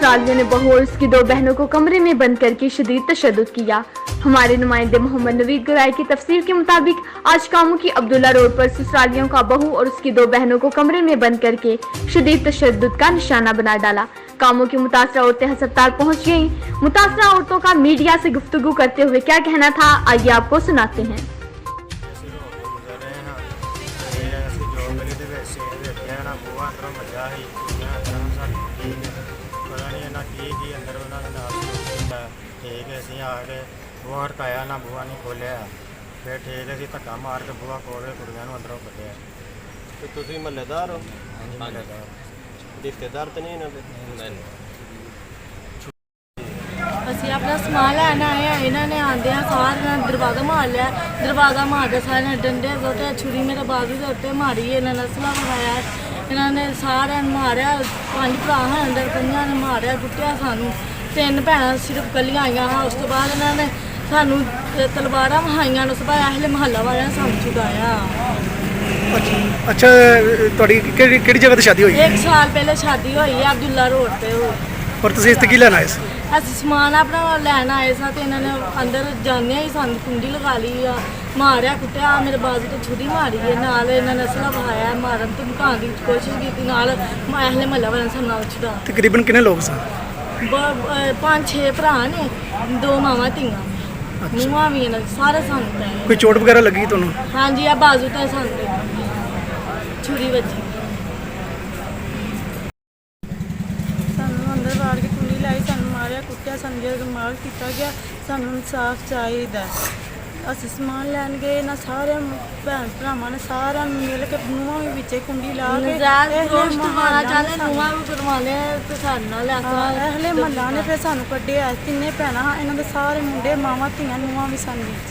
ससुरालियों ने बहू और उसकी 2 बहनों को कमरे में बंद करके शदीद तशद्दुद किया। हमारे नुमाइंदे मोहम्मद नवीद गराई की तफसीर के मुताबिक आज कामों की अब्दुल्ला रोड पर ससुरालियों का बहू और उसकी 2 बहनों को कमरे में बंद करके शदीद तशद्दुद का निशाना बना डाला। कामों की मुतासरा औरतें अस्पताल पहुंच गईं। मुतासरा औरतों का मीडिया से गुफ्तगू करते हुए क्या कहना था, आइए आपको सुनाते हैं। ठीक है असी आ गए बूहा हड़काया ना बूहा नहीं खोलिया फिर ठीक है असी धक्का मार के बूहा खोल के कुड़ियां अंदरों कढ़िया। ਤੇ ਤੁਸੀਂ ਮਹੱਲੇਦਾਰ ਹੋ? ਹਾਂਜੀ महलेदार ਰਿਸ਼ਤੇਦਾਰ ਤਾਂ ਨਹੀਂ ਇਹਨਾਂ ਦੇ? ਅਸੀਂ ਆਪਣਾ ਸਮਾਨ ਲੈਣ ਆਏ ਆ। ਇਹਨਾਂ ਨੇ ਆਂਦਿਆਂ ਸਾਰਿਆਂ ਨੇ ਦਰਵਾਜ਼ਾ ਮਾਰ ਲਿਆ। ਦਰਵਾਜ਼ਾ ਮਾਰ ਕੇ ਸਾਰਿਆਂ ਨੇ ਡੰਡੇ ਤੇ ਛੁਰੀ ਮੇਰੇ ਬਾਜ਼ੂ ਦੇ ਉੱਤੇ ਮਾਰੀ। ਇਹਨਾਂ ਨੇ ਅਸਲਾ ਬਣਾਇਆ। ਇਹਨਾਂ ਨੇ ਸਾਰਿਆਂ ਨੂੰ ਮਾਰਿਆ। 5 ਭਰਾ ਹਨ ਅੰਦਰ, 5 ਨੇ ਮਾਰਿਆ ਕੁੱਟਿਆ ਸਾਨੂੰ। 3 ਭੈਣਾਂ ਸਿਰਫ ਕੱਲੀਆਂ ਆਈਆਂ ਹਾਂ। ਉਸ ਤੋਂ ਬਾਅਦ ਇਹਨਾਂ ਨੇ ਸਾਨੂੰ ਤਲਵਾਰਾਂ ਵਹਾਈਆਂ। ਉਸ ਤੋਂ ਬਾਅਦ ਅਹਲੇ ਮਹੱਲਾ ਵਾਲਿਆਂ ਨੇ ਸਾਨੂੰ ਛੁਡਾਇਆ। अच्छा ਤੁਹਾਡੀ ਕਿਹੜੀ ਜਗ੍ਹਾ ਤੇ ਸ਼ਾਦੀ ਹੋਈ? 1 ਸਾਲ ਪਹਿਲੇ ਸ਼ਾਦੀ ਹੋਈ ਹੈ ਅਬਦੁੱਲਾ ਰੋਡ ਤੇ। ਔਰ ਤੁਸੀਂ ਇੱਥੇ ਕੀ ਲੈਣ ਆਏ ਸੀ? ਅਸੀਂ ਸਮਾਨ ਆਪਣਾ ਲੈਣ ਆਏ ਸਾਂ ਤੇ ਇਹਨਾਂ ਨੇ ਅੰਦਰ ਜਾਂਦਿਆਂ ਹੀ ਸਾਨੂੰ ਕੁੰਡੀ ਲਗਾ ਲਈ ਆ। ਮਾਰਿਆ ਕੁੱਟਿਆ। ਮੇਰੇ ਬਾਜ਼ੂ ਤੇ ਛੁਰੀ ਮਾਰੀ ਹੈ। ਨਾਲ ਇਹਨਾਂ ਨੇ ਅਸਲਾ ਵਹਾਇਆ। ਮਾਰਨ ਧਮਕਾਉਣ ਦੀ ਕੋਸ਼ਿਸ਼ ਕੀਤੀ। ਨਾਲ ਅਹਲੇ ਮਹੱਲਾ ਵਾਲਿਆਂ ਨੇ ਸਾਨੂੰ ਨਾਲ ਛੁਡਾ। ਤਕਰੀਬਨ ਕਿੰਨੇ ਲੋਕ ਸਨ? 5-6 ਭਰਾ ਨੇ, 2 ਮਾਵਾਂ ਧੀਆਂ ਨੂੰਹਾਂ ਵੀ ਇਹਨਾਂ ਸਾਰੇ ਸਾਨੂੰ ਪਏ। ਕੋਈ ਚੋਟ ਵਗੈਰਾ ਲੱਗੀ ਤੁਹਾਨੂੰ? ਹਾਂਜੀ ਆ ਬਾਜ਼ੂ ਤੇ ਸਾਨੂੰ ਛੁਰੀ ਵੱਜੀ। ਸਾਨੂੰ ਅੰਦਰ ਵਾੜ ਕੇ ਕੁੰਡੀ ਲਾਈ। ਸਾਨੂੰ ਮਾਰਿਆ ਕੁੱਟਿਆ। ਸਾਨੂੰ ਜਗਮਾਲ ਕੀਤਾ ਗਿਆ। ਸਾਨੂੰ ਇਨਸਾਫ ਚਾਹੀਦਾ। ਅਸੀਂ ਸਮਾਨ ਲੈਣ ਗਏ ਨਾ ਸਾਰੇ ਭੈਣ ਭਰਾਵਾਂ ਨੇ ਸਾਰਿਆਂ ਨੂੰ ਮਿਲ ਕੇ ਨੂੰਹਾਂ ਵੀ ਵਿੱਚੇ ਕੁੰਡੀ ਲਾ ਕੇ ਮਾਰਾ ਚਾਲੇ ਨੂੰਹਾਂ ਵੀ ਕਰਵਾਉਂਦੇ ਤੇ ਸਾਡੇ ਨਾਲ ਅਹਲੇ ਮਹੱਲਾ ਨੇ ਫਿਰ ਸਾਨੂੰ ਕੱਢਿਆ। 3 ਭੈਣਾਂ ਇਹਨਾਂ ਦੇ ਸਾਰੇ ਮੁੰਡੇ ਮਾਵਾਂ ਧੀਆਂ ਨੂੰਹਾਂ ਵੀ ਸਾਨੂੰ ਵਿੱਚ